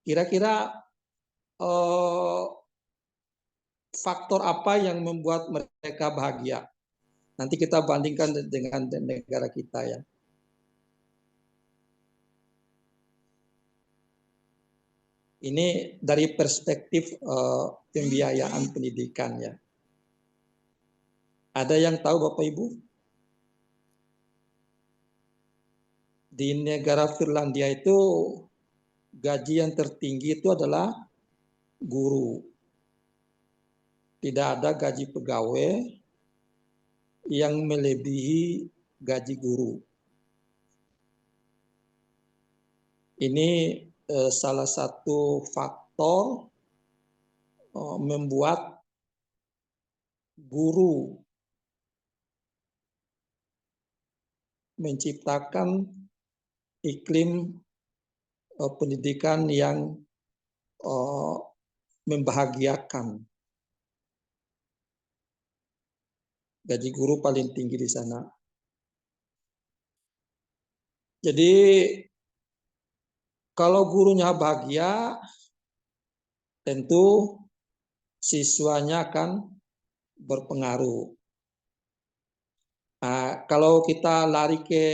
Kira-kira faktor apa yang membuat mereka bahagia? Nanti kita bandingkan dengan negara kita ya. Ini dari perspektif pembiayaan pendidikan ya. Ada yang tahu Bapak Ibu? Di negara Finlandia itu gaji yang tertinggi itu adalah guru. Tidak ada gaji pegawai yang melebihi gaji guru. Ini salah satu faktor membuat guru menciptakan iklim pendidikan yang membahagiakan. Gaji guru paling tinggi di sana. Jadi kalau gurunya bahagia, tentu siswanya akan berpengaruh. Nah, kalau kita lari ke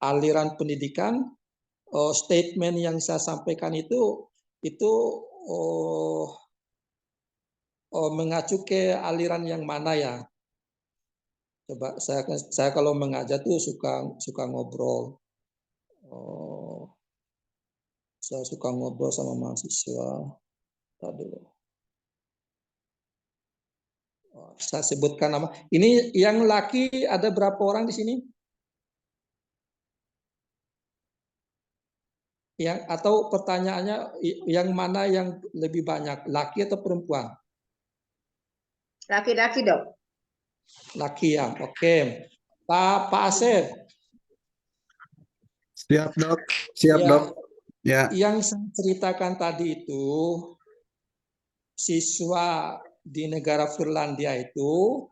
aliran pendidikan, statement yang saya sampaikan itu mengacu ke aliran yang mana ya? Coba saya kalau mengajar tuh suka ngobrol. Saya suka ngobrol sama mahasiswa. Tadi saya sebutkan nama. Ini yang laki ada berapa orang di sini? Yang atau pertanyaannya yang mana yang lebih banyak, laki atau perempuan? Laki-laki dok. Laki ya, oke. Pak Asep. Siap dok, siap ya, dok. Ya. Yang saya ceritakan tadi itu siswa di negara Finlandia itu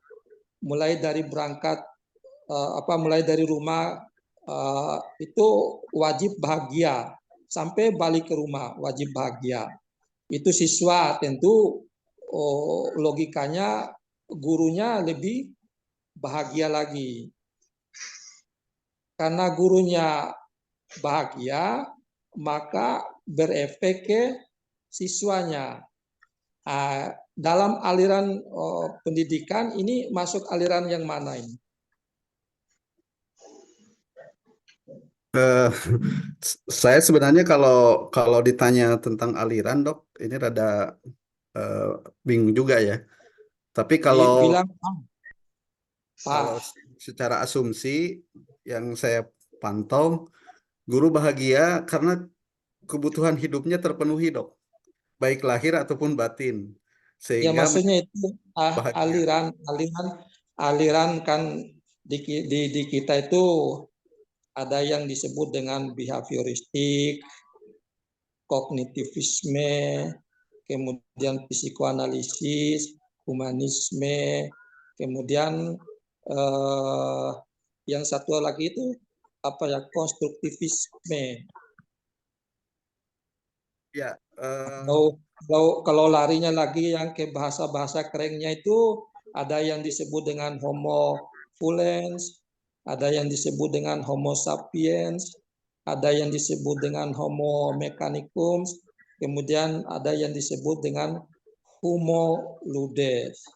mulai dari berangkat mulai dari rumah itu wajib bahagia sampai balik ke rumah wajib bahagia. Itu siswa tentu logikanya gurunya lebih bahagia lagi. Karena gurunya bahagia, maka berefek ke siswanya. Dalam aliran pendidikan ini masuk aliran yang mana ini? Saya sebenarnya kalau ditanya tentang aliran dok, ini rada bingung juga ya. Tapi kalau secara asumsi yang saya pantau, guru bahagia karena kebutuhan hidupnya terpenuhi dok, baik lahir ataupun batin. Ya Sehingga maksudnya itu aliran kan di kita itu ada yang disebut dengan behavioristik, kognitivisme, kemudian psikoanalisis, humanisme, kemudian yang satu lagi itu apa ya, konstruktivisme. Ya. Kalau larinya lagi yang ke bahasa-bahasa kerennya itu ada yang disebut dengan Homo fulens, ada yang disebut dengan Homo sapiens, ada yang disebut dengan Homo mechanicum, kemudian ada yang disebut dengan Homo ludens.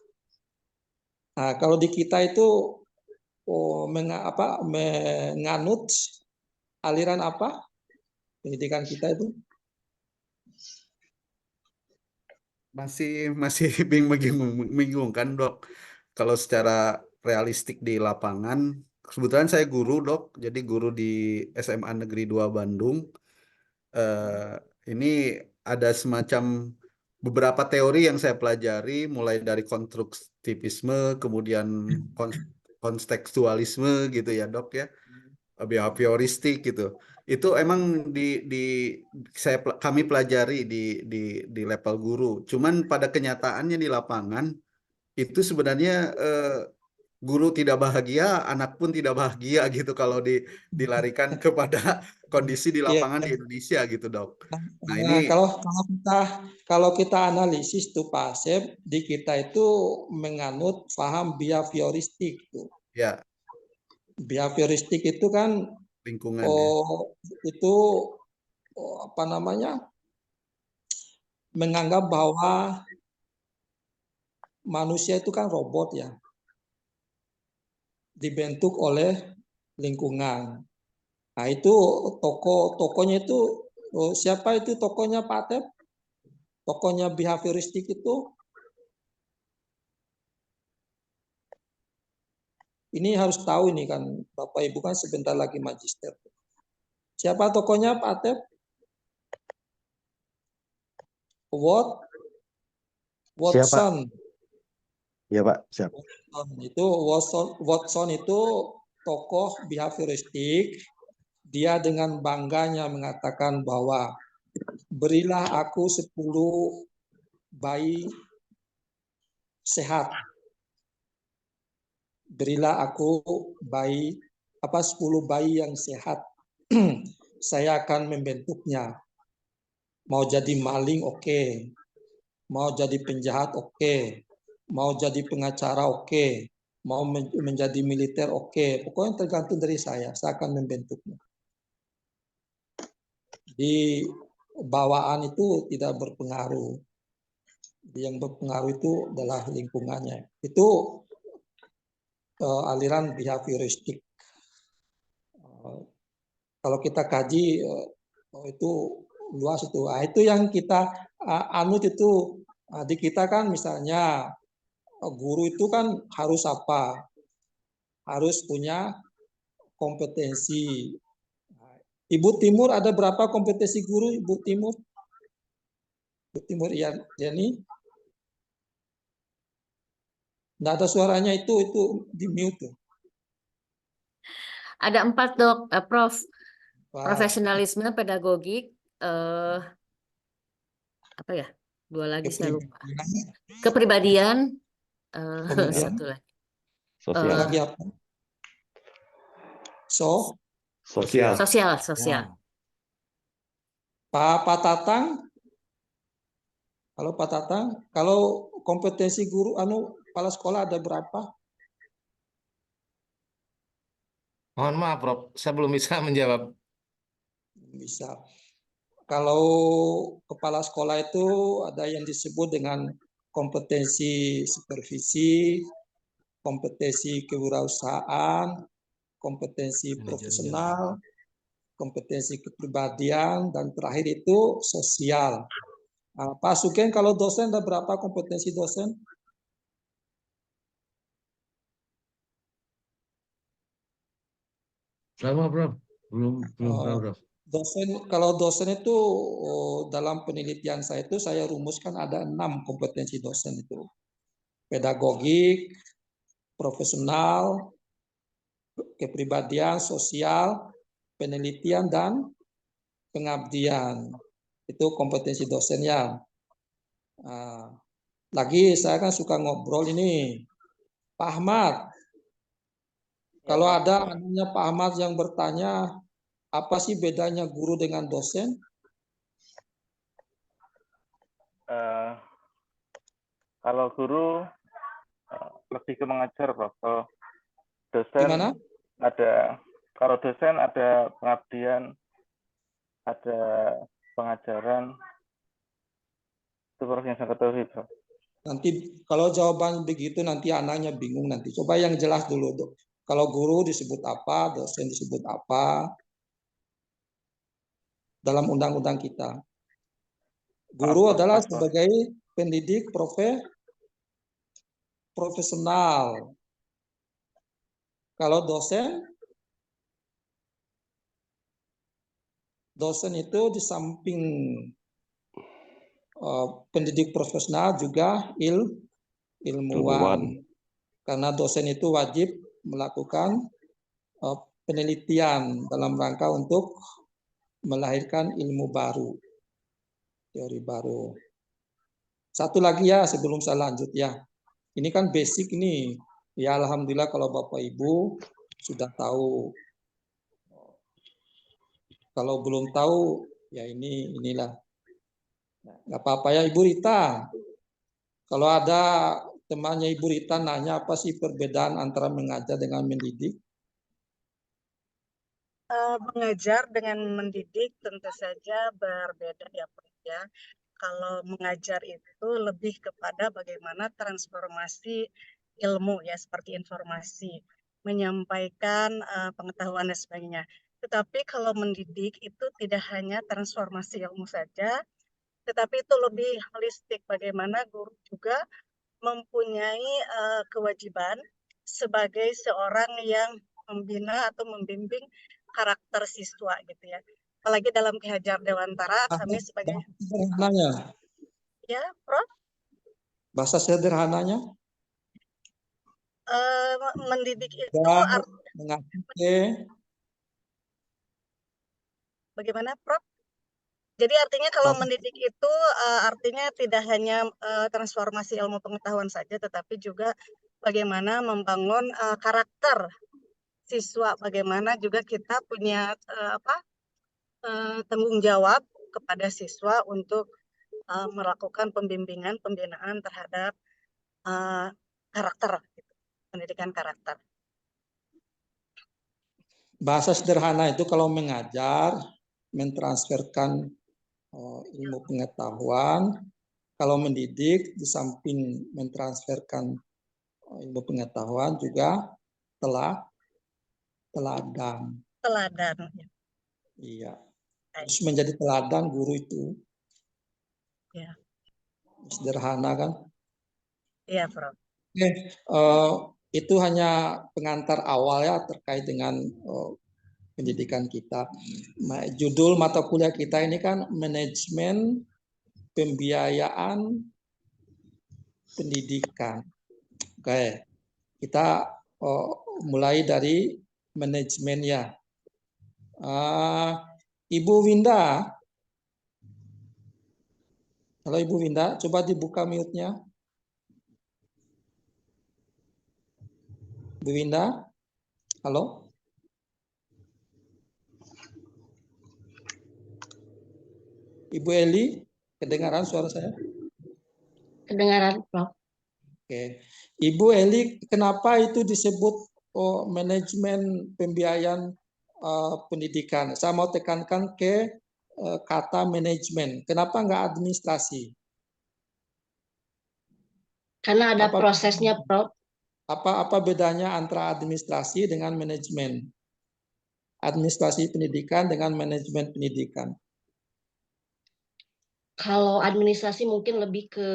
Nah, kalau di kita itu menganut aliran apa pendidikan kita itu? Masih bingung kan dok. Kalau secara realistik di lapangan, kebetulan saya guru dok, jadi guru di SMA Negeri 2 Bandung. Ini ada semacam beberapa teori yang saya pelajari, mulai dari konstruktivisme, kemudian kontekstualisme gitu ya dok ya, behavioristik gitu. Itu emang kami pelajari di level guru. Cuman pada kenyataannya di lapangan itu sebenarnya guru tidak bahagia, anak pun tidak bahagia gitu kalau dilarikan kepada kondisi di Iya. lapangan di Indonesia gitu, Dok. Nah, Nah, ini kalau kita analisis tuh Pak Asep, di kita itu menganut paham behavioristik tuh. ya Behavioristik itu kan lingkungan ya. itu apa namanya? Menganggap bahwa manusia itu kan robot ya, dibentuk oleh lingkungan. Nah, itu tokonya itu siapa itu tokonya Pak Atep? Tokonya behavioristik itu ini harus tahu ini kan Bapak Ibu kan sebentar lagi magister. Siapa tokonya Pak Atep? Siapa? Watson. Ya Pak, siap. Itu Watson itu tokoh behavioristik. Dia dengan bangganya mengatakan bahwa berilah aku 10 bayi sehat. Berilah aku 10 bayi yang sehat. Saya akan membentuknya. Mau jadi maling oke. Mau jadi penjahat oke. Mau jadi pengacara oke. Mau menjadi militer oke. Pokoknya tergantung dari saya. Saya akan membentuknya. Di bawaan itu tidak berpengaruh. Yang berpengaruh itu adalah lingkungannya. Itu aliran behavioristik. Kalau kita kaji itu luas itu. Nah, itu yang kita anut itu di kita kan misalnya guru itu kan harus apa? Harus punya kompetensi. Ibu Timur ada berapa kompetensi guru Ibu Timur? Ibu Timur Yani? Nggak ada suaranya itu di mute. Ada 4 dok, Prof. Wah, Profesionalisme, pedagogik, apa ya? 2 lagi saya lupa. Kepribadian, kemudian satu lagi. Sosial. lagi apa? Sosial. Sosial. Pak Tatang, kalau Pak Tatang, kalau kompetensi guru kepala sekolah ada berapa? Mohon maaf, Prof. Saya belum bisa menjawab. Bisa. Kalau kepala sekolah itu ada yang disebut dengan kompetensi supervisi, kompetensi kewirausahaan, kompetensi profesional, kompetensi kepribadian, dan terakhir itu sosial. Nah, Pak Sugeng, kalau dosen ada berapa kompetensi dosen? Sama, Prof. Belum tahu, Prof. Kalau dosen itu dalam penelitian saya itu saya rumuskan ada 6 kompetensi dosen itu. Pedagogik, profesional, kepribadian, sosial, penelitian, dan pengabdian. Itu kompetensi dosennya. Nah, lagi saya kan suka ngobrol ini. Pak Ahmad, kalau ada anaknya Pak Ahmad yang bertanya, apa sih bedanya guru dengan dosen? Kalau guru lebih ke mengajar, Prof. Kalau dosen Gimana? kalau dosen ada pengabdian, ada pengajaran. Itu Prof yang saya ketahui, Prof. Nanti kalau jawaban begitu nanti anaknya bingung nanti. Coba yang jelas dulu, Dok. Kalau guru disebut apa, dosen disebut apa dalam undang-undang kita. Guru adalah sebagai pendidik profesional. Kalau dosen itu di samping pendidik profesional juga ilmuwan. Karena dosen itu wajib melakukan penelitian dalam rangka untuk melahirkan ilmu baru, teori baru. Satu lagi ya sebelum saya lanjut ya. Ini kan basic nih. Ya, alhamdulillah kalau Bapak Ibu sudah tahu. Kalau belum tahu, ya inilah. Nggak apa-apa ya Ibu Rita. Kalau ada temannya Ibu Rita nanya apa sih perbedaan antara mengajar dengan mendidik? Mengajar dengan mendidik tentu saja berbeda ya, Prof, ya. Kalau mengajar itu lebih kepada bagaimana transformasi ilmu ya, seperti informasi, menyampaikan pengetahuan dan sebagainya. Tetapi kalau mendidik itu tidak hanya transformasi ilmu saja, tetapi itu lebih holistik, bagaimana guru juga mempunyai kewajiban sebagai seorang yang membina atau membimbing karakter siswa gitu ya. Apalagi dalam Ki Hajar Dewantara kami sebagai Sederhananya, ya, Prof, bahasa sederhananya, mendidik itu dan mengasuh. bagaimana, Prof? Jadi artinya kalau Bahasa- mendidik itu artinya tidak hanya transformasi ilmu pengetahuan saja, tetapi juga bagaimana membangun karakter siswa, bagaimana juga kita punya tanggung jawab kepada siswa untuk melakukan pembimbingan, pembinaan terhadap karakter, gitu, pendidikan karakter. Bahasa sederhana itu kalau mengajar, mentransferkan ilmu pengetahuan, kalau mendidik di samping mentransferkan ilmu pengetahuan juga teladan. Teladan. Iya. Harus menjadi teladan guru itu. Ya. Sederhana kan? Iya, Prof. Oke, itu hanya pengantar awal ya terkait dengan pendidikan kita. Judul mata kuliah kita ini kan manajemen pembiayaan pendidikan. Oke, kita mulai dari manajemen ya. Ibu Winda, halo Ibu Winda, coba dibuka mute-nya. Bu Winda, halo. Ibu Eli, kedengaran suara saya? Kedengaran, Prof. Oke. Ibu Eli, kenapa itu disebut manajemen pembiayaan pendidikan? Saya mau tekankan ke kata manajemen. Kenapa enggak administrasi? Karena ada prosesnya, Prof. Apa bedanya antara administrasi dengan manajemen? Administrasi pendidikan dengan manajemen pendidikan. Kalau administrasi mungkin lebih ke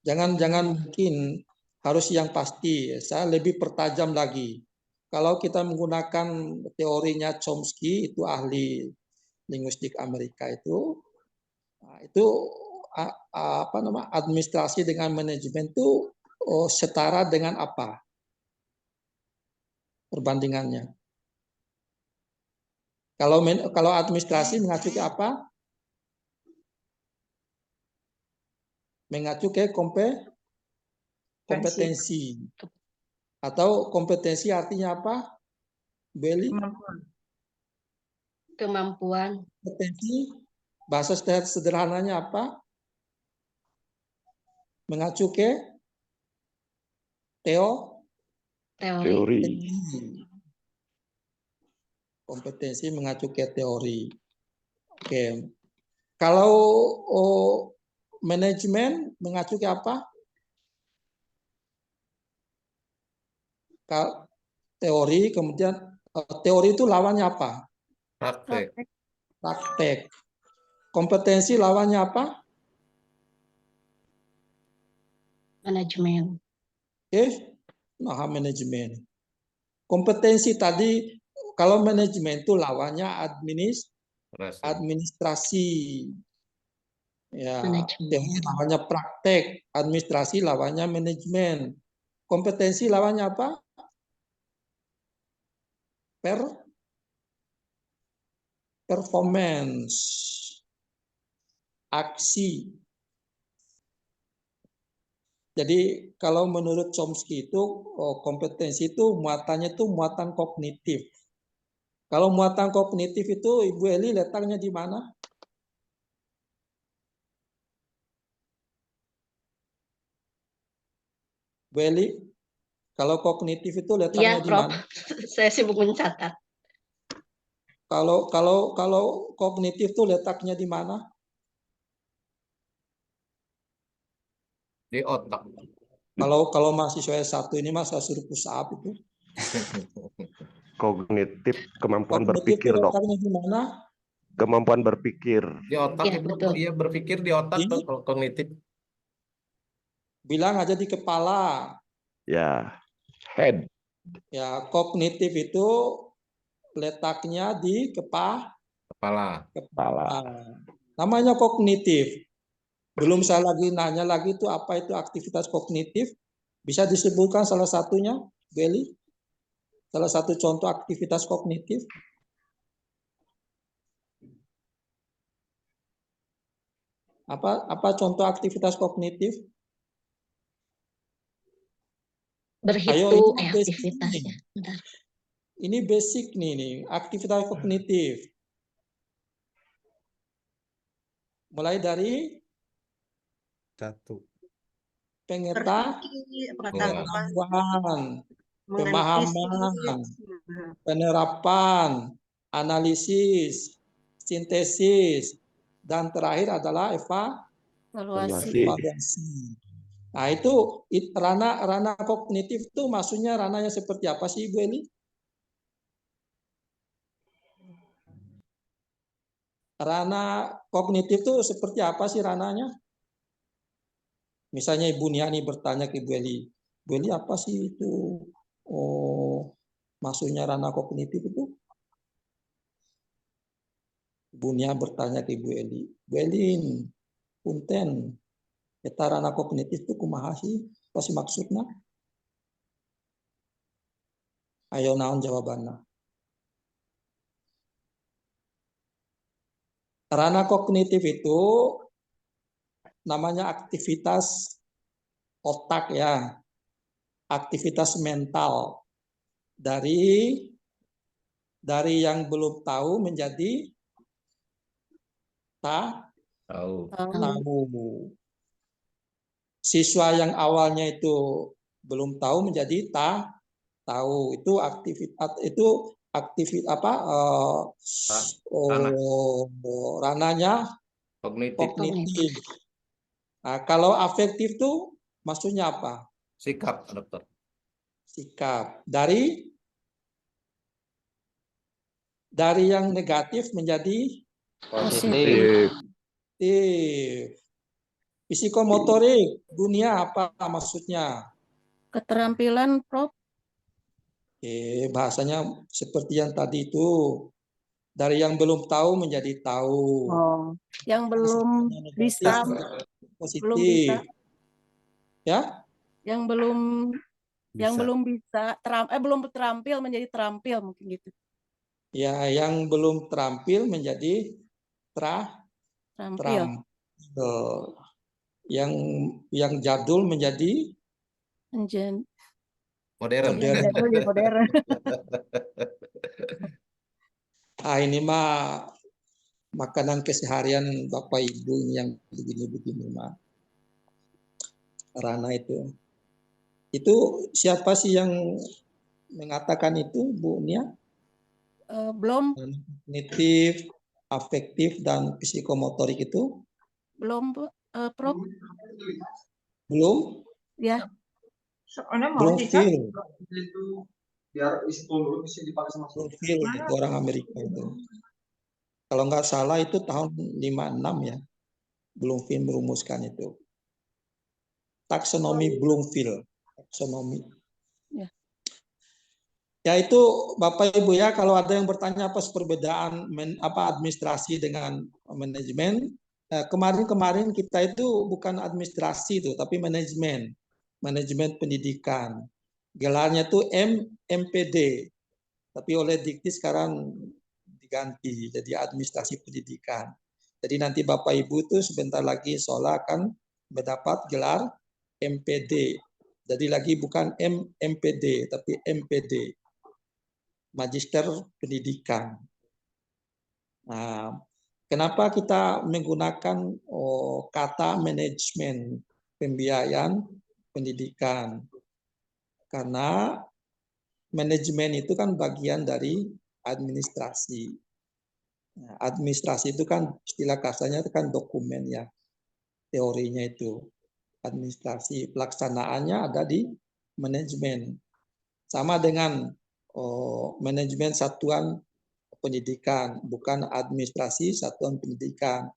Jangan mungkin, harus yang pasti. Saya lebih pertajam lagi. Kalau kita menggunakan teorinya Chomsky, itu ahli linguistik Amerika itu apa nama administrasi dengan manajemen itu setara dengan apa perbandingannya? Kalau administrasi mengacu ke apa? Mengacu ke kompetensi. Atau kompetensi artinya apa? Beli? kemampuan. Kompetensi, bahasa sederhananya apa? Mengacu ke Teori. Kompetensi mengacu ke teori. Oke. Kalau manajemen mengacu ke apa? Teori, kemudian teori itu lawannya apa? Praktek. Kompetensi lawannya apa? Manajemen. Oke, nah manajemen. Kompetensi tadi, kalau manajemen itu lawannya administrasi. Ya, teori lawannya praktek, administrasi lawannya manajemen. Kompetensi lawannya apa? Performance, aksi. Jadi kalau menurut Chomsky itu kompetensi itu muatannya itu muatan kognitif. Kalau muatan kognitif itu Ibu Eli letaknya di mana? Bu Eli, kalau kognitif itu Iya, letaknya di Prof. mana? Saya sibuk mencatat. Kalau kognitif itu letaknya di mana? Di otak. Kalau mahasiswa S1 ini mas saya suruh push up itu. Kognitif, kemampuan Kognitif itu berpikir, Dok. letaknya di mana? Kemampuan berpikir. Di otak Iya, itu, betul. iya berpikir di otak Di- tuh kalau kognitif. Bilang aja di kepala. Ya. Head. Ya, kognitif itu letaknya di Kepala. Kepala. namanya kognitif. Belum saya lagi nanya lagi itu apa itu aktivitas kognitif. Bisa disebutkan salah satunya, Beli? Salah satu contoh aktivitas kognitif. Apa contoh aktivitas kognitif? Berhitung ini basic aktivitasnya. Bentar. Ini basic nih, aktivitas kognitif. Mulai dari Satu. pengetahuan, pemahaman, menganalisis. penerapan, analisis, sintesis, dan terakhir adalah Evaluasi. evaluasi. Nah itu ranah kognitif itu maksudnya ranahnya seperti apa sih Ibu Eli? Ranah kognitif itu seperti apa sih ranahnya? Misalnya Ibu Niani bertanya ke Ibu Eli, Bu Eli apa sih itu? Oh, maksudnya ranah kognitif itu? Ibu Nia bertanya ke Ibu Eli, Bu Eli, punten, kita ranah kognitif itu kumaha sih? Apa sih maksudnya? Ayo naon jawabannya. Ranah kognitif itu namanya aktivitas otak ya, aktivitas mental dari yang belum tahu menjadi Tahu. tahu. Siswa yang awalnya itu belum tahu menjadi tahu. Itu aktivitas apa? Ranahnya Kognitif. kognitif. Nah, kalau afektif tuh maksudnya apa? Sikap, dokter. Sikap. Dari yang negatif menjadi Positif. positif. Psikomotorik, dunia apa maksudnya? Keterampilan, Prof. Bahasanya seperti yang tadi itu. Dari yang belum tahu menjadi tahu. Oh, yang belum bisa, Positif. belum bisa, Ya? yang belum Bisa. bisa belum terampil menjadi terampil mungkin gitu. Ya, yang belum terampil menjadi Terampil. Yang jadul menjadi Modern. Modern. Ini mah makanan keseharian Bapak Ibu yang begini-begini mah. Rana itu. Itu siapa sih yang mengatakan itu, Bu Nia? Belum. Kognitif, afektif, dan psikomotorik itu? Belum, Prof. Belum? Ya. Belum feel. Belum feel itu orang Amerika itu. Kalau nggak salah itu tahun 56 ya. Bloomfield merumuskan itu. Taksonomi Bloomfield. Taksonomi. Ya itu Bapak Ibu ya, kalau ada yang bertanya apa perbedaan administrasi dengan manajemen, kemarin kita itu bukan administrasi itu, tapi manajemen pendidikan. Gelarnya itu MPD, tapi oleh Dikti sekarang diganti jadi administrasi pendidikan. Jadi nanti Bapak Ibu itu sebentar lagi seolah akan mendapat gelar MPD. Jadi lagi bukan MPD, tapi MPD, Magister Pendidikan. Nah, kenapa kita menggunakan kata manajemen pembiayaan pendidikan? Karena manajemen itu kan bagian dari administrasi. Nah, administrasi itu kan istilah kasarnya itu kan dokumen ya, teorinya itu. Administrasi pelaksanaannya ada di manajemen. Sama dengan manajemen satuan pendidikan, bukan administrasi satuan pendidikan.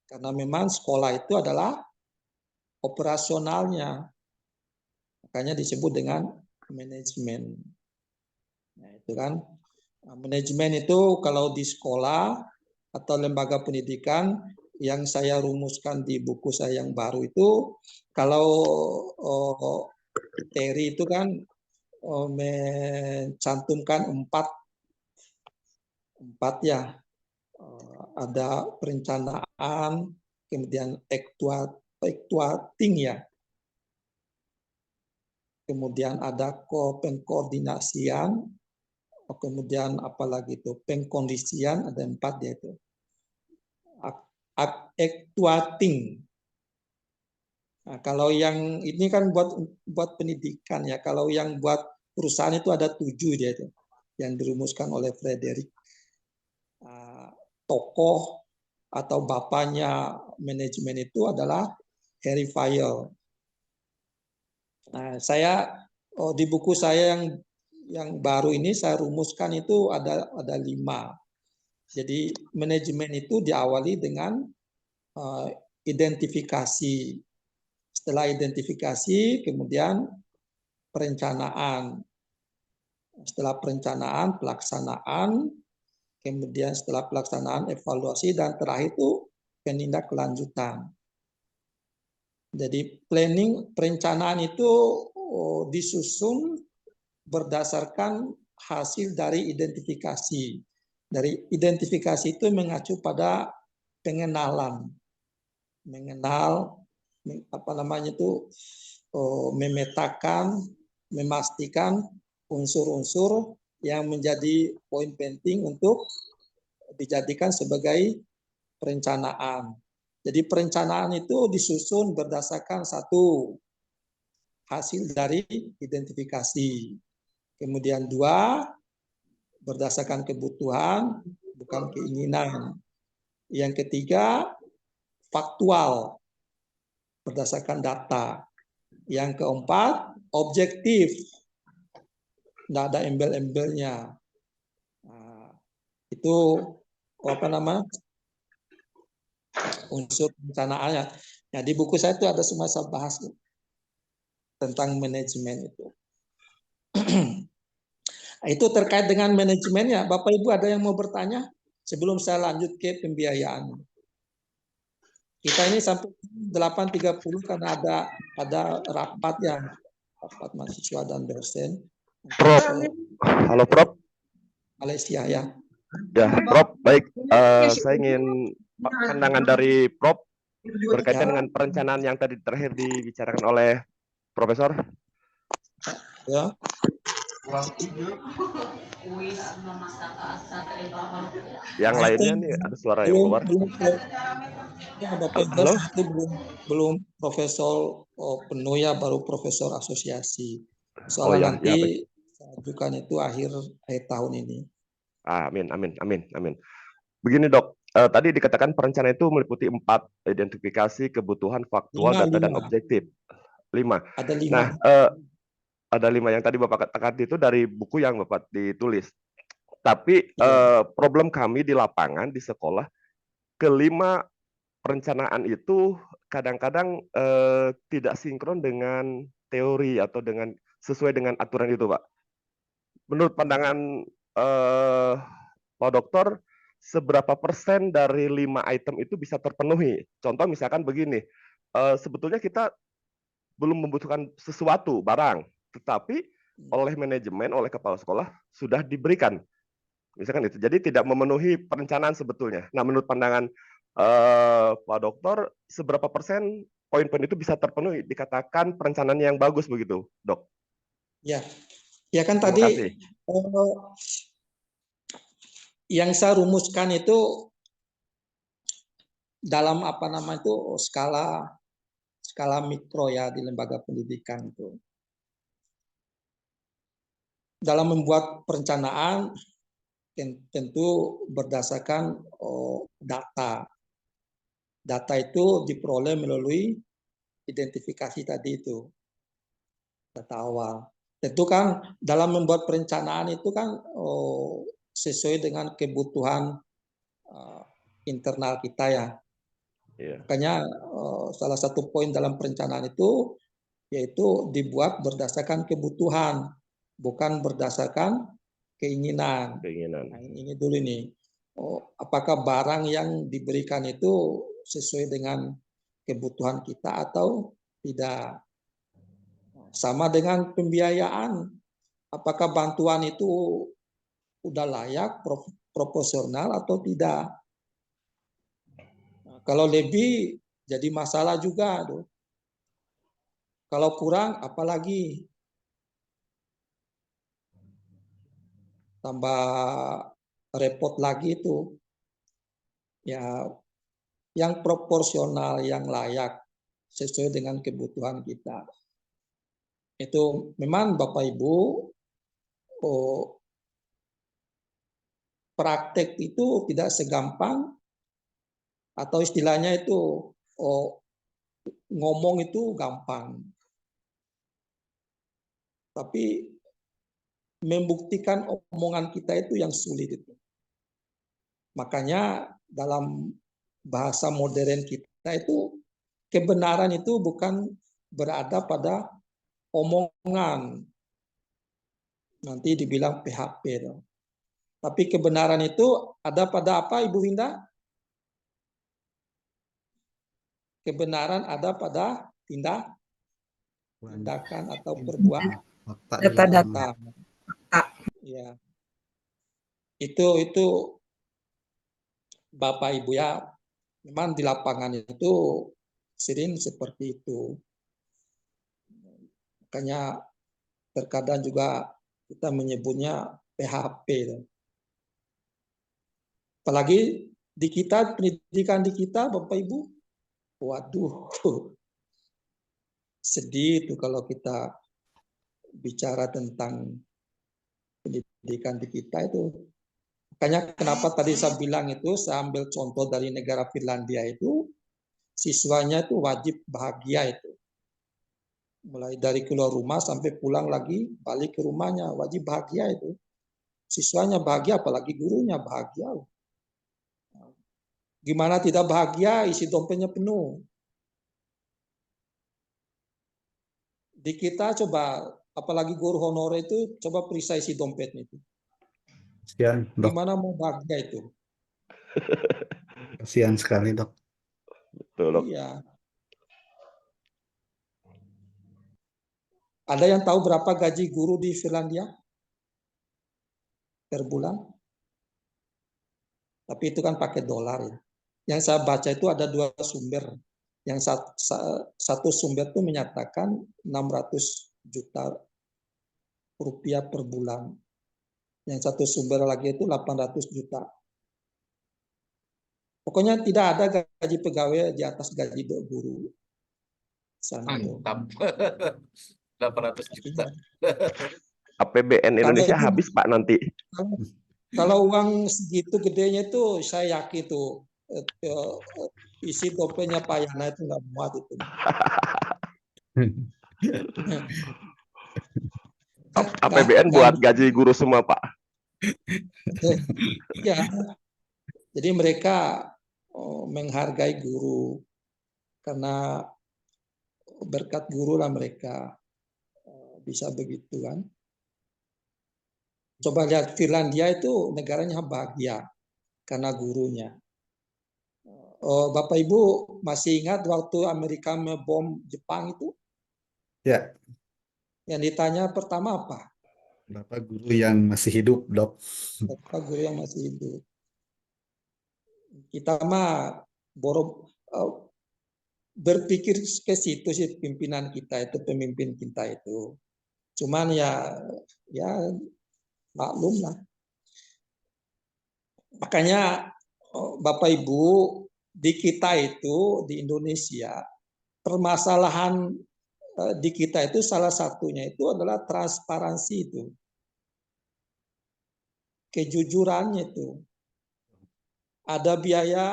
Karena memang sekolah itu adalah operasionalnya. Makanya disebut dengan manajemen. Nah, itu kan manajemen itu kalau di sekolah atau lembaga pendidikan yang saya rumuskan di buku saya yang baru itu, kalau TERI itu kan mencantumkan empat ya, ada perencanaan, kemudian actuating ya, kemudian ada pengkoordinasian, kemudian apalagi itu pengkondisian, ada 4 ya itu. Actuating. Nah, kalau yang ini kan buat pendidikan ya. Kalau yang buat perusahaan itu ada 7 dia itu, yang dirumuskan oleh Frederick. Tokoh atau bapaknya manajemen itu adalah Harry Fayol. Nah, saya di buku saya yang baru ini saya rumuskan itu ada 5. Jadi manajemen itu diawali dengan identifikasi. Setelah identifikasi, kemudian perencanaan. Setelah perencanaan, pelaksanaan, kemudian setelah pelaksanaan, evaluasi, dan terakhir itu penindaklanjutan. Jadi perencanaan itu disusun berdasarkan hasil dari identifikasi. Dari identifikasi itu mengacu pada pengenalan. Mengenal, memetakan, memastikan unsur-unsur yang menjadi poin penting untuk dijadikan sebagai perencanaan. Jadi perencanaan itu disusun berdasarkan satu, hasil dari identifikasi. Kemudian 2, berdasarkan kebutuhan, bukan keinginan. Yang ketiga, faktual, berdasarkan data. Yang keempat, objektif, tidak ada embel-embelnya. Nah, itu unsur perencanaannya. Nah, di buku saya itu ada semua saya bahas tentang manajemen itu. Itu terkait dengan manajemennya. Bapak Ibu ada yang mau bertanya sebelum saya lanjut ke pembiayaan? Kita ini sampai 8.30 karena ada rapat ya, rapat mahasiswa dan dosen. Prof, halo Prof. Malaysia ya. Ya, Prof. Baik, saya ingin pandangan dari Prof berkaitan dengan perencanaan yang tadi terakhir dibicarakan oleh Profesor. Ya. Yang lainnya nih ada suara yang keluar. Halo? Itu belum profesor penuh ya, baru profesor asosiasi. Soalnya nanti saya ajukan itu akhir tahun ini. Amin. Begini Dok, tadi dikatakan perencanaan itu meliputi 4, identifikasi, kebutuhan, faktual, data, dan objektif. 5. Ada 5. Nah, ada 5 yang tadi Bapak katakan itu dari buku yang Bapak ditulis. Tapi problem kami di lapangan, di sekolah, kelima perencanaan itu kadang-kadang tidak sinkron dengan teori atau dengan sesuai dengan aturan itu, Pak. Menurut pandangan Pak Dokter, seberapa persen dari 5 item itu bisa terpenuhi? Contoh misalkan begini, sebetulnya kita belum membutuhkan sesuatu, barang, tetapi oleh manajemen, oleh kepala sekolah sudah diberikan. Misalkan itu. Jadi tidak memenuhi perencanaan sebetulnya. Nah, menurut pandangan Pak Dokter, seberapa persen poin-poin itu bisa terpenuhi, dikatakan perencanaan yang bagus begitu, Dok. Ya, ya kan Terima tadi kasih. yang saya rumuskan itu dalam apa nama itu skala mikro ya di lembaga pendidikan itu. Dalam membuat perencanaan tentu berdasarkan data. Data itu diperoleh melalui identifikasi tadi itu, data awal. Tentu kan dalam membuat perencanaan itu kan sesuai dengan kebutuhan internal kita ya. Iya. Makanya salah satu poin dalam perencanaan itu yaitu dibuat berdasarkan kebutuhan, bukan berdasarkan keinginan. Nah, ini dulu nih. Apakah barang yang diberikan itu sesuai dengan kebutuhan kita atau tidak? Sama dengan pembiayaan. Apakah bantuan itu udah layak, proporsional atau tidak? Nah, kalau lebih jadi masalah juga. Kalau kurang apalagi? Tambah repot lagi itu. Ya, yang proporsional, yang layak sesuai dengan kebutuhan kita. Itu memang Bapak Ibu, praktek itu tidak segampang atau istilahnya itu ngomong itu gampang. Tapi membuktikan omongan kita itu yang sulit itu. Makanya dalam bahasa modern kita itu kebenaran itu bukan berada pada omongan. Nanti dibilang PHP. Tapi kebenaran itu ada pada apa, Ibu Winda? Kebenaran ada pada tindakan atau perbuatan. Data. Ya. Itu Bapak Ibu ya, memang di lapangan itu sering seperti itu. Makanya terkadang juga kita menyebutnya PHP. Apalagi di kita, pendidikan di kita, Bapak Ibu, waduh, sedih itu kalau kita bicara tentang pendidikan di kita itu. Makanya kenapa tadi saya bilang itu, saya ambil contoh dari negara Finlandia itu, siswanya itu wajib bahagia itu. Mulai dari keluar rumah sampai pulang lagi, balik ke rumahnya, wajib bahagia itu. Siswanya bahagia, apalagi gurunya bahagia. Gimana tidak bahagia, isi dompetnya penuh. Di kita coba, apalagi guru honorer itu, coba periksa isi dompetnya itu. Kasihan, Dok. Gimana mau bahagia itu? Kasihan sekali, Dok. Betul, Dok. Iya. Ada yang tahu berapa gaji guru di Finlandia per bulan? Tapi itu kan pakai dolar ya. Yang saya baca itu ada dua sumber. Yang satu sumber itu menyatakan 600 juta rupiah per bulan. Yang satu sumber lagi itu 800 juta. Pokoknya tidak ada gaji pegawai di atas gaji guru. Mantap. 800 juta. APBN Indonesia Kalau habis, Pak, nanti. Kalau uang segitu gedenya itu saya yakin tuh isi dompetnya Pak Yana itu nggak muat itu. APBN buat gaji guru semua, Pak. Ya, jadi mereka menghargai guru karena berkat guru lah mereka bisa begitu kan. Coba lihat Finlandia itu negaranya bahagia karena gurunya. Bapak Ibu masih ingat waktu Amerika membom Jepang itu? Ya. Yang ditanya pertama apa? Berapa guru yang masih hidup, Dok? Berapa guru yang masih hidup? Kita mah berpikir ke situ sih pimpinan kita itu, pemimpin kita itu. Cuman ya maklum lah. Makanya Bapak Ibu, di kita itu di Indonesia permasalahan di kita itu salah satunya itu adalah transparansi itu. Kejujurannya itu. Ada biaya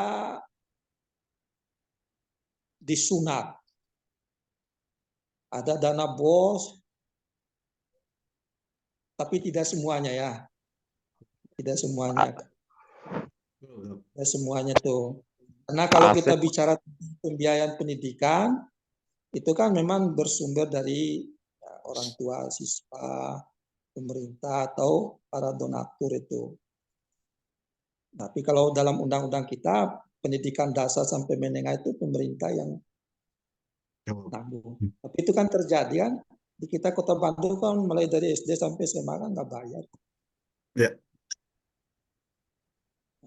disunat. Ada dana BOS, tapi tidak semuanya ya. Tidak semuanya. Tidak semuanya tuh. Karena kalau kita bicara pembiayaan pendidikan, itu kan memang bersumber dari orang tua siswa, pemerintah, atau para donatur itu. Tapi kalau dalam undang-undang kita, pendidikan dasar sampai menengah itu pemerintah yang tanggung. Tapi itu kan terjadi kan, di kita Kota Bandung kan mulai dari SD sampai SMA kan nggak bayar. Ya.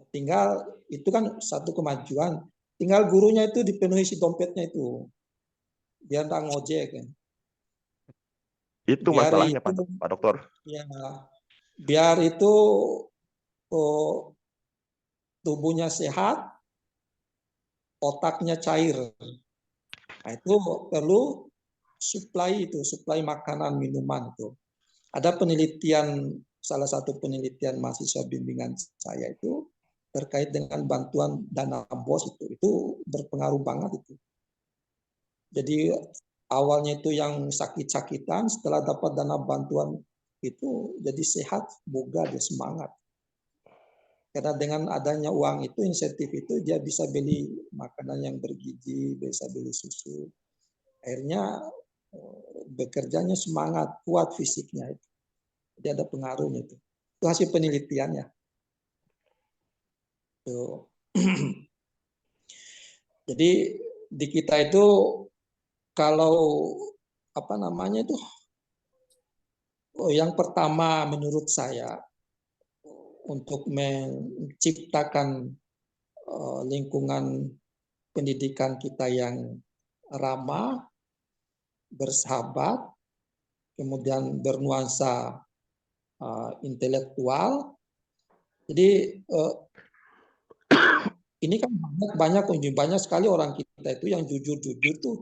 Tinggal itu kan satu kemajuan. Tinggal gurunya itu dipenuhi si dompetnya itu, biar nggak ngojek kan. Itu Biar masalahnya itu, Pak Dokter. ya, biar itu tubuhnya sehat, otaknya cair. Nah, itu perlu suplai makanan, minuman itu. Ada penelitian, salah satu penelitian mahasiswa bimbingan saya itu terkait dengan bantuan dana BOS itu berpengaruh banget itu. Jadi awalnya itu yang sakit-sakitan, setelah dapat dana bantuan itu jadi sehat, bugar, dia semangat. Karena dengan adanya uang itu, insentif itu, dia bisa beli makanan yang bergizi, bisa beli susu. Akhirnya bekerjanya semangat, kuat fisiknya itu. Jadi ada pengaruhnya itu. Itu hasil penelitiannya. Tuh. Jadi di kita itu kalau apa namanya itu, yang pertama menurut saya untuk menciptakan lingkungan pendidikan kita yang ramah, bersahabat, kemudian bernuansa intelektual. Jadi ini kan banyak sekali orang kita itu yang jujur-jujur tuh.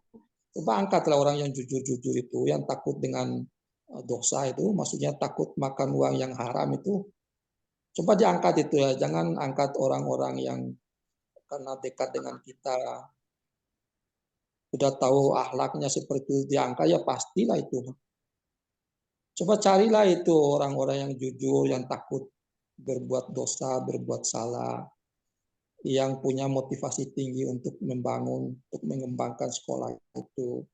Coba angkatlah orang yang jujur-jujur itu, yang takut dengan dosa itu, maksudnya takut makan uang yang haram itu. Coba diangkat itu ya, jangan angkat orang-orang yang karena dekat dengan kita, sudah tahu akhlaknya seperti itu diangkat, ya pastilah itu. Coba carilah itu orang-orang yang jujur, yang takut berbuat dosa, berbuat salah, yang punya motivasi tinggi untuk membangun, untuk mengembangkan sekolah itu.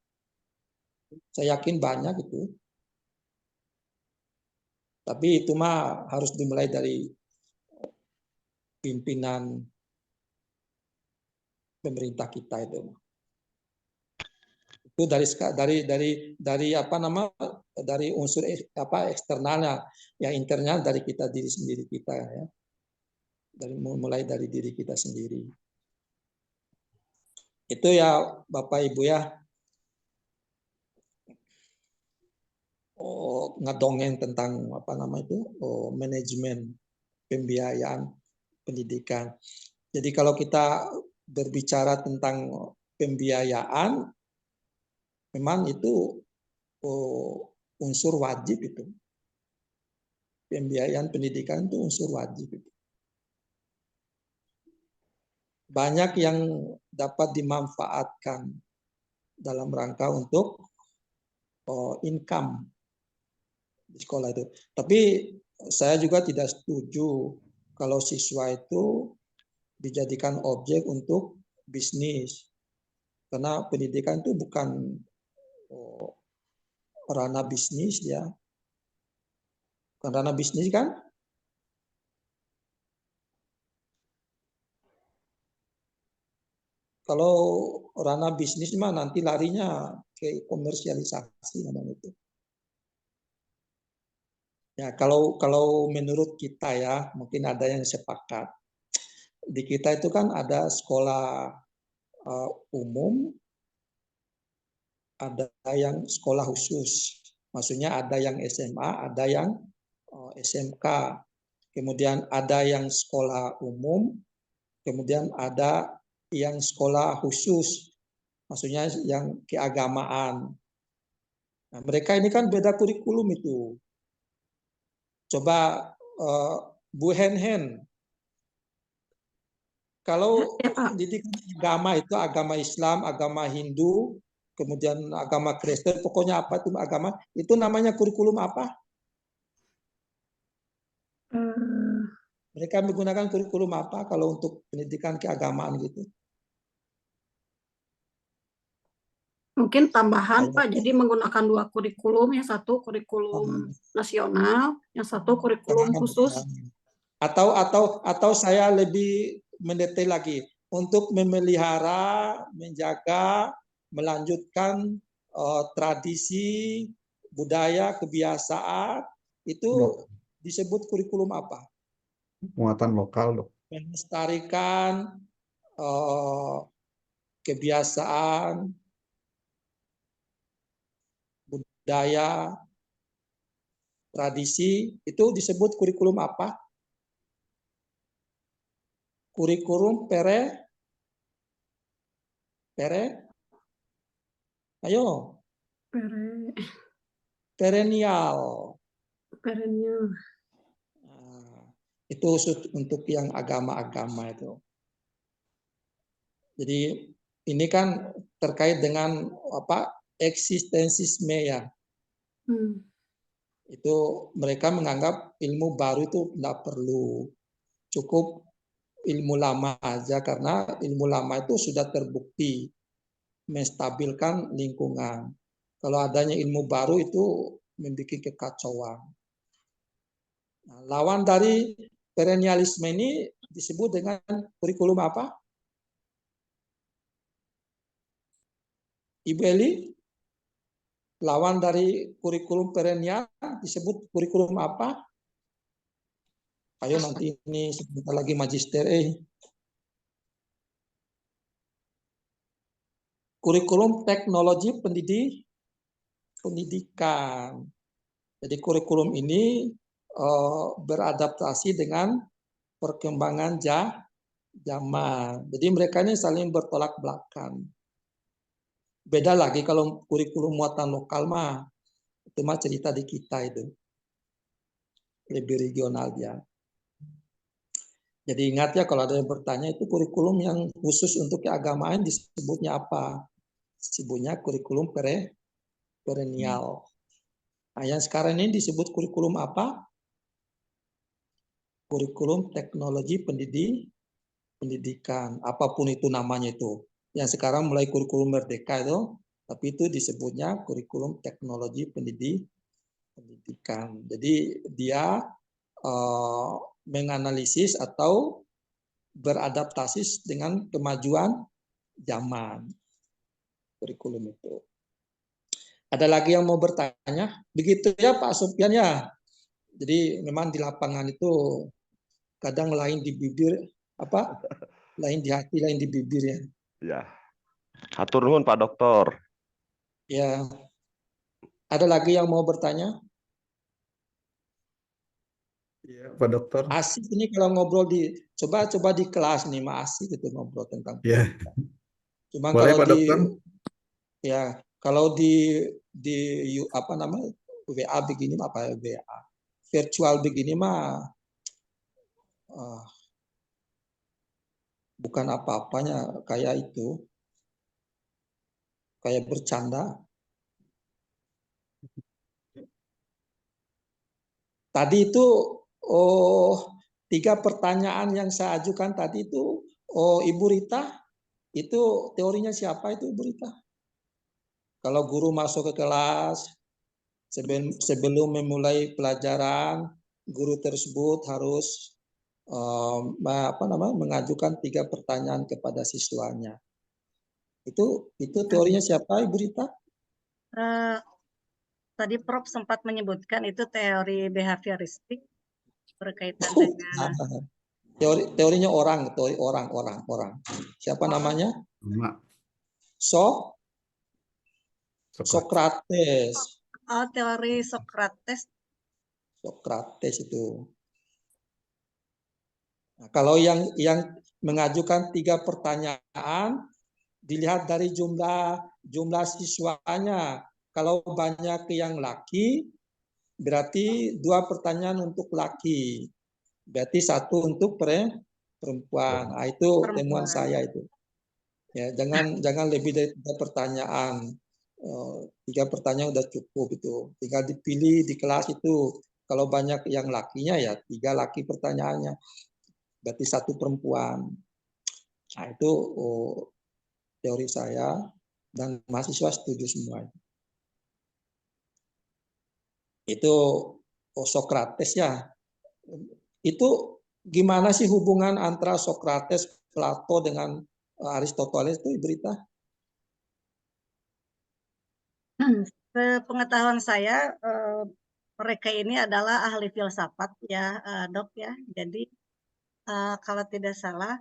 Saya yakin banyak itu. Tapi itu mah harus dimulai dari pimpinan pemerintah kita itu. Itu dari apa nama, dari unsur eksternalnya, yang internal dari kita diri sendiri kita ya. Mulai dari diri kita sendiri. Itu ya Bapak Ibu ya. Ngedongeng tentang apa nama itu, manajemen pembiayaan pendidikan. Jadi kalau kita berbicara tentang pembiayaan, memang itu unsur wajib itu. Pembiayaan pendidikan itu unsur wajib itu. Banyak yang dapat dimanfaatkan dalam rangka untuk income di sekolah itu. Tapi saya juga tidak setuju kalau siswa itu dijadikan objek untuk bisnis. Karena pendidikan itu bukan ranah bisnis ya. Bukan ranah bisnis kan? Kalau ranah bisnis mah nanti larinya ke komersialisasi namanya itu. Ya, kalau menurut kita ya, mungkin ada yang sepakat. Di kita itu kan ada sekolah umum, ada yang sekolah khusus. Maksudnya ada yang SMA, ada yang SMK. Kemudian ada yang sekolah umum, kemudian ada yang sekolah khusus. Maksudnya yang keagamaan. Nah, mereka ini kan beda kurikulum itu. Coba Bu Hen, kalau pendidikan agama itu agama Islam, agama Hindu, kemudian agama Kristen, pokoknya apa itu agama, itu namanya kurikulum apa? Mereka menggunakan kurikulum apa kalau untuk pendidikan keagamaan gitu? Mungkin tambahan Pak, jadi menggunakan 2 kurikulum, yang satu kurikulum nasional, yang satu kurikulum khusus. Atau saya lebih mendetail lagi, untuk memelihara, menjaga, melanjutkan tradisi, budaya, kebiasaan, itu disebut kurikulum apa? Muatan lokal, Dok. Melestarikan kebiasaan, budaya, tradisi, itu disebut kurikulum apa? Kurikulum ayo. Perennial. Nah, itu untuk yang agama-agama itu. Jadi ini kan terkait dengan apa? Eksistensiisme ya. Itu mereka menganggap ilmu baru itu tidak perlu. Cukup ilmu lama aja karena ilmu lama itu sudah terbukti menstabilkan lingkungan. Kalau adanya ilmu baru itu membuat kekacauan. Nah, lawan dari perennialisme ini disebut dengan kurikulum apa? Ibu Eli? Lawan dari kurikulum perennial disebut kurikulum apa? Ayo nanti ini sebentar lagi magister. Kurikulum teknologi pendidikan. Jadi kurikulum ini beradaptasi dengan perkembangan zaman. Jadi mereka ini saling bertolak belakang. Beda lagi kalau kurikulum muatan lokal mah, itu mah cerita di kita itu. Lebih regional dia. Jadi ingat ya kalau ada yang bertanya itu kurikulum yang khusus untuk keagamaan disebutnya apa? Disebutnya kurikulum perennial. Nah, yang sekarang ini disebut kurikulum apa? Kurikulum teknologi pendidikan, apapun itu namanya itu. Yang sekarang mulai kurikulum merdeka itu, tapi itu disebutnya kurikulum teknologi pendidikan. Jadi dia menganalisis atau beradaptasi dengan kemajuan zaman. Kurikulum itu. Ada lagi yang mau bertanya? Begitu ya Pak Sofyan ya. Jadi memang di lapangan itu kadang lain di bibir apa? Lain di hati, lain di bibir ya. Ya. Hatur nuhun Pak Dokter. Ya. Ada lagi yang mau bertanya? Iya, Pak Dokter. Asik ini kalau ngobrol coba di kelas nih, Mas asik gitu ngobrol tentang Ya. Cuma Boleh, kalau Pak Dokter? kalau di apa namanya WA begini apa WA virtual begini mah bukan apa-apanya kayak itu, kayak bercanda. Tadi itu 3 pertanyaan yang saya ajukan tadi itu, Ibu Rita, itu teorinya siapa itu Ibu Rita? Kalau guru masuk ke kelas, sebelum memulai pelajaran, guru tersebut harus mengajukan 3 pertanyaan kepada siswanya. Itu teorinya siapa Ibu Rita? Tadi Prof sempat menyebutkan itu teori behavioristik berkaitan dengan teorinya teori orang. Siapa namanya? Sokrates. Oh, teori Sokrates. Sokrates itu. Nah, kalau yang mengajukan 3 pertanyaan dilihat dari jumlah siswanya. Kalau banyak yang laki, berarti 2 pertanyaan untuk laki. Berarti 1 untuk perempuan. Nah, itu temuan saya itu. Ya, jangan lebih dari 3 pertanyaan. 3 pertanyaan udah cukup itu. Tinggal dipilih di kelas itu. Kalau banyak yang lakinya ya 3 laki pertanyaannya. Berarti 1 perempuan. Nah, itu teori saya dan mahasiswa setuju semua. Itu Sokrates ya. Itu gimana sih hubungan antara Sokrates, Plato dengan Aristoteles itu, Ibu Rita? Sepengetahuan saya, mereka ini adalah ahli filsafat ya, Dok ya. Jadi kalau tidak salah,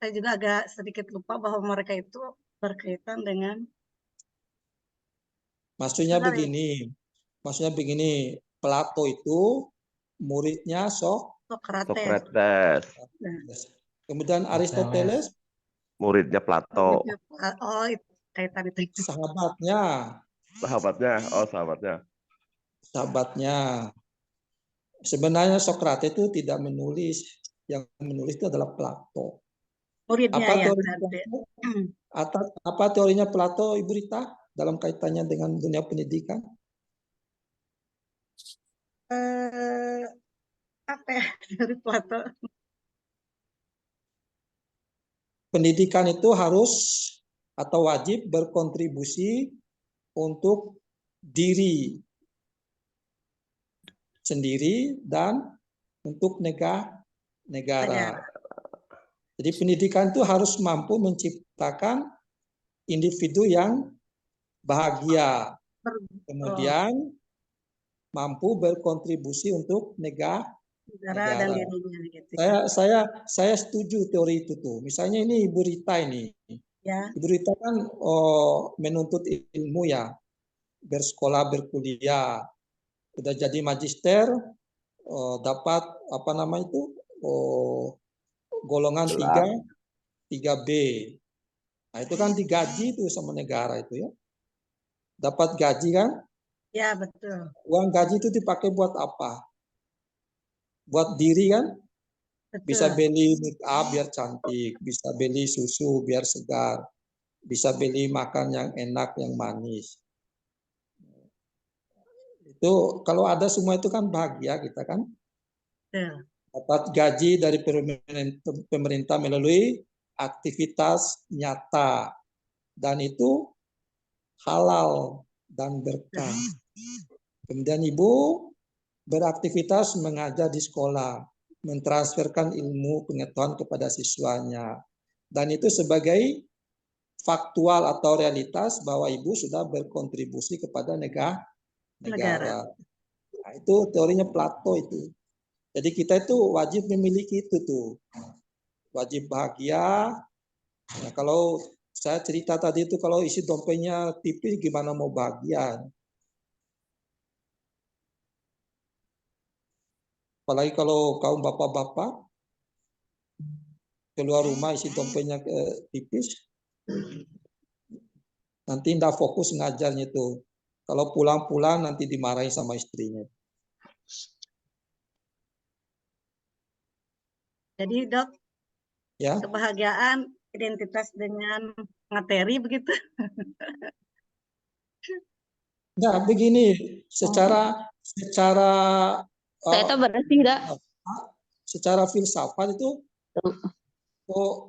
saya juga agak sedikit lupa bahwa mereka itu berkaitan dengan. Maksudnya begini, Plato itu muridnya Sokrates. Kemudian Aristoteles muridnya Plato. Oh, itu kaitan itu. Sahabatnya. Oh, sahabatnya. Sebenarnya Sokrates itu tidak menulis, yang menulis itu adalah Plato. Muridnya Apa ya teori berarti. apa teorinya Plato, Ibu Rita, dalam kaitannya dengan dunia pendidikan? Apa ya dari Plato? Pendidikan itu harus atau wajib berkontribusi untuk diri sendiri dan untuk negara. Jadi pendidikan itu harus mampu menciptakan individu yang bahagia, kemudian mampu berkontribusi untuk negara. Dan dirinya gitu. Saya setuju teori itu tuh. Misalnya ini Ibu Rita ini. Ya. Ibu Rita kan menuntut ilmu ya, bersekolah, berkuliah, udah jadi magister, dapat apa nama itu golongan 3B. Nah itu kan digaji tuh sama negara itu ya. Dapat gaji kan? Ya betul. Uang gaji itu dipakai buat apa? Buat diri kan? Betul. Bisa beli make up biar cantik, bisa beli susu biar segar, bisa beli makan yang enak, yang manis. Itu kalau ada semua itu kan bahagia kita kan? Betul. Dapat gaji dari pemerintah melalui aktivitas nyata dan itu halal dan berkah. Kemudian Ibu beraktivitas mengajar di sekolah, mentransferkan ilmu pengetahuan kepada siswanya. Dan itu sebagai faktual atau realitas bahwa Ibu sudah berkontribusi kepada negara. Nah, itu teorinya Plato itu. Jadi kita itu wajib memiliki itu tuh. Wajib bahagia. Nah, kalau saya cerita tadi itu kalau isi dompetnya tipis gimana mau bahagia? Apalagi kalau kaum bapak-bapak keluar rumah isi dompetnya tipis, nanti tidak fokus ngajarnya itu. Kalau pulang-pulang nanti dimarahi sama istrinya. Jadi Dok, ya, kebahagiaan identitas dengan materi begitu? Nah, begini, secara secara filsafat itu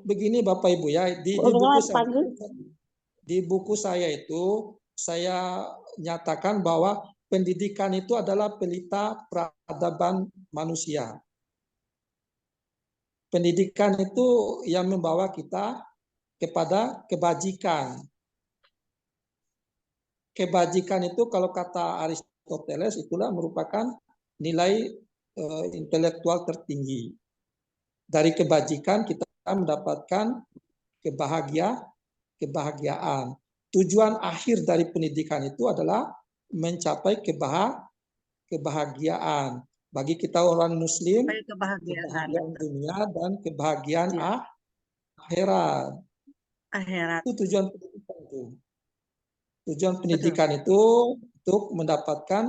begini Bapak Ibu ya, di buku saya itu saya nyatakan bahwa pendidikan itu adalah pelita peradaban manusia. Pendidikan itu yang membawa kita kepada kebajikan. Kebajikan itu kalau kata Aristoteles itulah merupakan nilai intelektual tertinggi. Dari kebajikan kita mendapatkan kebahagiaan kebahagiaan. Tujuan akhir dari pendidikan itu adalah mencapai kebahagiaan. Bagi kita orang Muslim, Supaya kebahagiaan kebahagiaan dunia dan kebahagiaan Ya. akhirat. akhirat. Itu tujuan pendidikan itu. Tujuan Betul. pendidikan itu untuk mendapatkan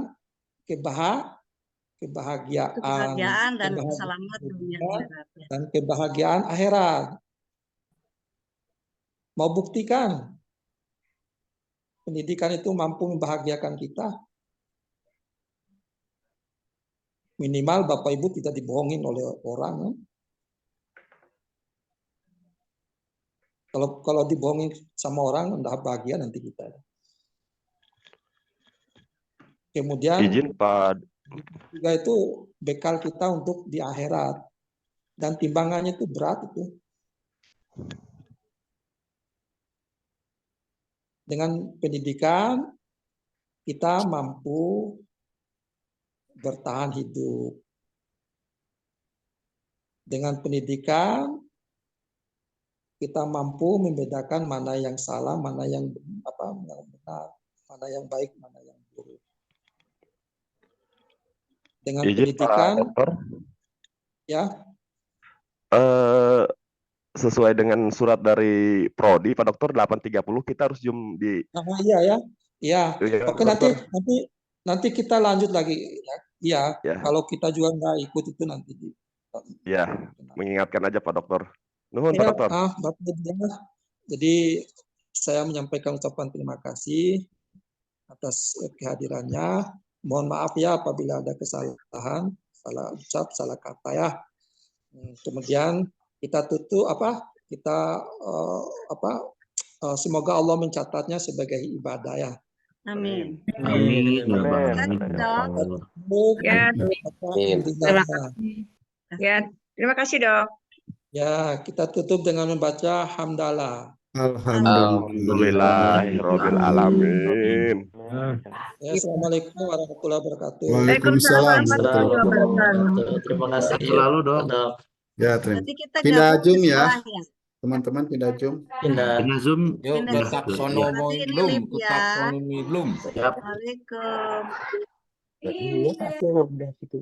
kebahagiaan, Kebahagiaan dan kebahagiaan selamat dunia dunia akhirat. Ya. dan kebahagiaan akhirat. Mau buktikan pendidikan itu mampu membahagiakan kita? Minimal Bapak Ibu tidak dibohongin oleh orang. Kalau dibohongin sama orang, enggak bahagia nanti kita. Kemudian Izin Pak, juga itu bekal kita untuk di akhirat. Dan timbangannya itu berat itu. Dengan pendidikan kita mampu bertahan hidup. Dengan pendidikan kita mampu membedakan mana yang salah, mana yang benar, mana yang baik, mana yang buruk. Dengan izin Pak pendidikan, Dokter, ya, sesuai dengan surat dari Prodi Pak Dokter 8.30 kita harus zoom di iya ya, iya. ya, Oke, Dokter. nanti kita lanjut lagi. Ya, Ya. kalau kita juga nggak ikut itu nanti. Ya, mengingatkan aja Pak Dokter. Nuhun Pak Ya, Dokter. Bapak Ibu. Jadi saya menyampaikan ucapan terima kasih atas kehadirannya. Mohon maaf ya apabila ada kesalahan, salah ucap, salah kata ya. Kemudian kita tutup semoga Allah mencatatnya sebagai ibadah ya. Amin. Amin. Ya Rabbal Ya, Alamin. Dok. Ya, Alhamdulillah. ya, terima kasih dok. Ya, kita tutup dengan membaca hamdalah. Alhamdulillahirabbil alamin. Ya, assalamualaikum warahmatullahi wabarakatuh. Waalaikumsalam warahmatullahi Wabarakatuh. Terima kasih Selalu, Dok. Dok. Ya, terima. Nanti kita Pindah gabung Zoom di ya. sekolah ya. Teman-teman pindah Zoom. Pindah. Zoom. Yuk, Pindah ke Zoom. taksonomi Nanti ini belum, live ke ya. taksonomi belum. Assalamualaikum. Iya, pasti udah gitu.